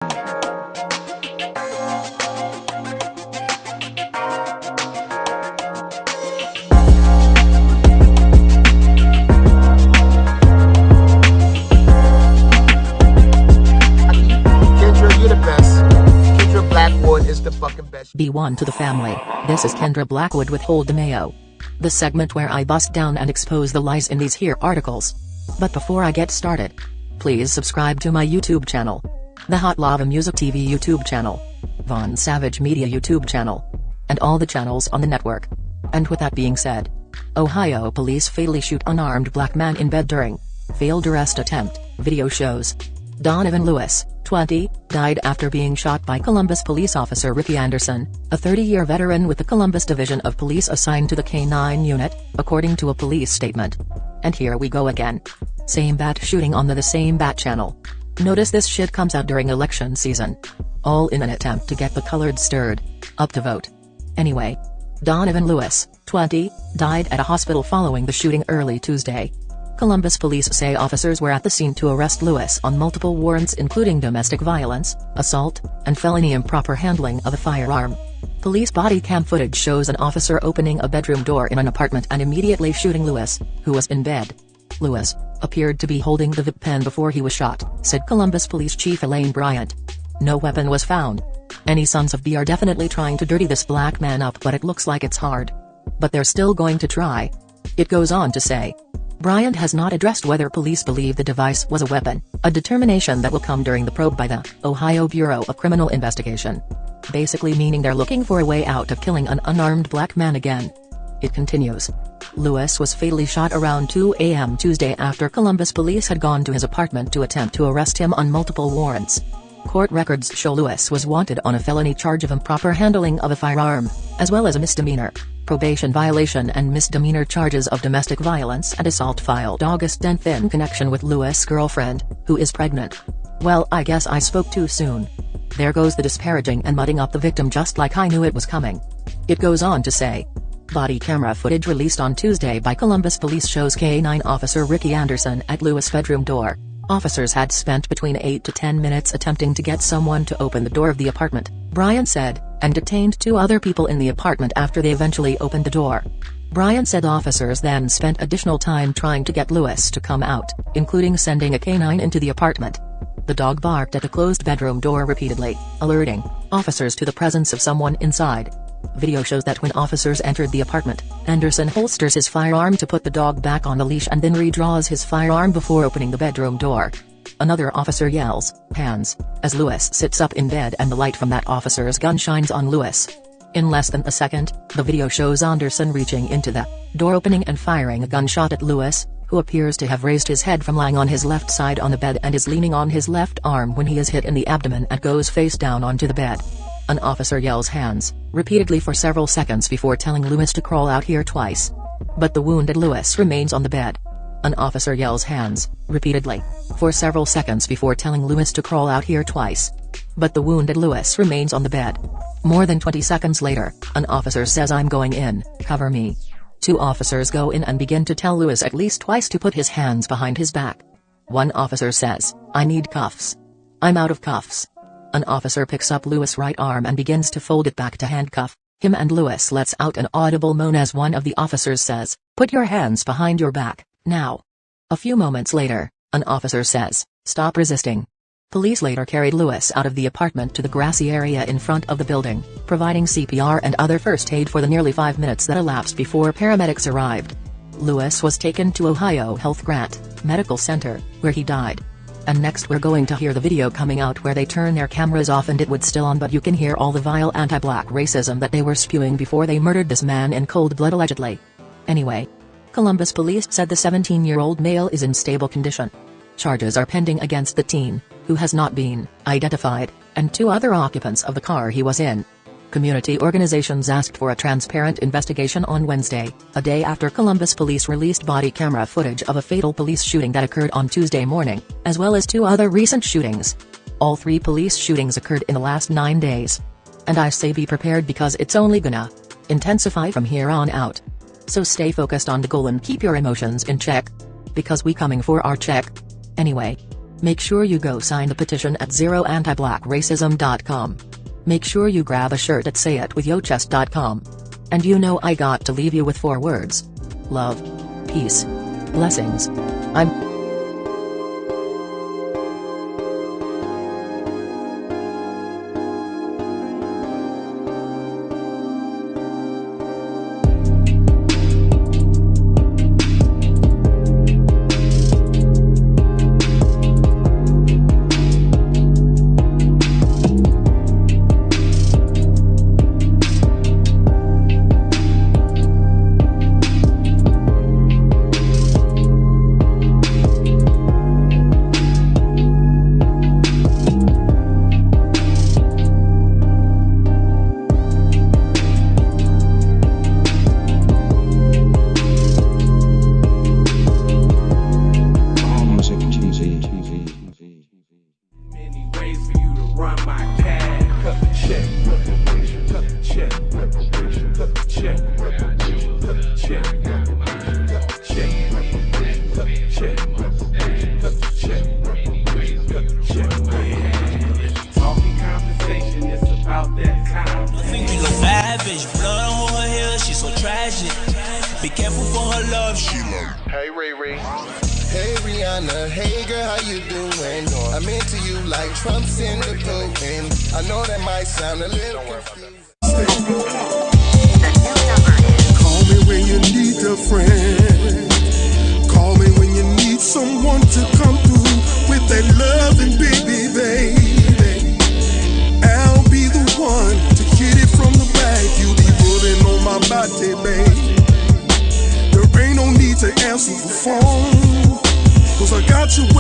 B1 to the family. This is Kendra Blackwood with Hold the Mayo, the segment where I bust down and expose the lies in these here articles. But before I get started, please subscribe to my YouTube channel, the Hot Lava Music TV YouTube channel, Von Savage Media YouTube channel, and all the channels on the network. And with that being said, Ohio police fatally shoot unarmed black man in bed during failed arrest attempt. Video shows Donovan Lewis, 20, died after being shot by Columbus police officer Ricky Anderson, a 30-year veteran with the Columbus Division of Police assigned to the K-9 unit, according to a police statement. And here we go again. Same bat shooting on the same bat channel. Notice this shit comes out during election season. All in an attempt to get the colored stirred up to vote. Anyway, Donovan Lewis, 20, died at a hospital following the shooting early Tuesday. Columbus police say officers were at the scene to arrest Lewis on multiple warrants including domestic violence, assault, and felony improper handling of a firearm. Police body cam footage shows an officer opening a bedroom door in an apartment and immediately shooting Lewis, who was in bed. Lewis appeared to be holding the vape pen before he was shot, said Columbus Police Chief Elaine Bryant. No weapon was found. Any sons of B are definitely trying to dirty this black man up, but it looks like it's hard. But they're still going to try. It goes on to say, Bryant has not addressed whether police believe the device was a weapon, a determination that will come during the probe by the Ohio Bureau of Criminal Investigation. Basically meaning they're looking for a way out of killing an unarmed black man again. It continues. Lewis was fatally shot around 2 a.m. Tuesday after Columbus police had gone to his apartment to attempt to arrest him on multiple warrants. Court records show Lewis was wanted on a felony charge of improper handling of a firearm, as well as a misdemeanor probation violation and misdemeanor charges of domestic violence and assault filed August 10th in connection with Lewis' girlfriend, who is pregnant. Well, I guess I spoke too soon. There goes the disparaging and mudding up the victim just like I knew it was coming. It goes on to say, body camera footage released on Tuesday by Columbus Police shows K-9 officer Ricky Anderson at Lewis' bedroom door. Officers had spent between 8 to 10 minutes attempting to get someone to open the door of the apartment, Bryant said, and detained 2 other people in the apartment after they eventually opened the door. Bryant said officers then spent additional time trying to get Lewis to come out, including sending a canine into the apartment. The dog barked at the closed bedroom door repeatedly, alerting officers to the presence of someone inside. Video shows that when officers entered the apartment, Anderson holsters his firearm to put the dog back on the leash and then redraws his firearm before opening the bedroom door. Another officer yells, "Hands," as Lewis sits up in bed and the light from that officer's gun shines on Lewis. In less than a second, the video shows Anderson reaching into the door opening and firing a gunshot at Lewis, who appears to have raised his head from lying on his left side on the bed and is leaning on his left arm when he is hit in the abdomen and goes face down onto the bed. An officer yells "Hands" repeatedly for several seconds before telling Lewis to crawl out here twice. But the wounded Lewis remains on the bed. An officer yells "Hands" repeatedly for several seconds before telling Lewis to crawl out here twice. But the wounded Lewis remains on the bed. More than 20 seconds later, an officer says "I'm going in, cover me." 2 officers go in and begin to tell Lewis at least twice to put his hands behind his back. One officer says, "I need cuffs. I'm out of cuffs." An officer picks up Lewis' right arm and begins to fold it back to handcuff him, and Lewis lets out an audible moan as one of the officers says, "Put your hands behind your back, now." A few moments later, an officer says, "Stop resisting." Police later carried Lewis out of the apartment to the grassy area in front of the building, providing CPR and other first aid for the nearly 5 minutes that elapsed before paramedics arrived. Lewis was taken to Ohio Health Grant Medical Center, where he died. And next we're going to hear the video coming out where they turn their cameras off and it was still on, but you can hear all the vile anti-black racism that they were spewing before they murdered this man in cold blood allegedly. Anyway, Columbus police said the 17-year-old male is in stable condition. Charges are pending against the teen, who has not been identified, and 2 other occupants of the car he was in. Community organizations asked for a transparent investigation on Wednesday, a day after Columbus police released body camera footage of a fatal police shooting that occurred on Tuesday morning, as well as 2 other recent shootings. All 3 police shootings occurred in the last 9 days. And I say be prepared because it's only gonna intensify from here on out. So stay focused on the goal and keep your emotions in check. Because we coming for our check. Anyway, Make sure you go sign the petition at zeroantiblackracism.com. Make sure you grab a shirt at sayitwithyochest.com. And you know I got to leave you with 4 words. Love. Peace. Blessings. I'm Be careful for her love, she like. Hey Riri. Hey Rihanna, hey girl, how you doing? I'm into you like Trump's in the pudding. I know that might sound a little confusing. Call me when you need a friend. Call me when you need someone to come through with that loving baby, baby. I'll be the one to hit it from the back. You be pulling on my body, baby. There ain't no need to answer the phone, 'cause I got you well.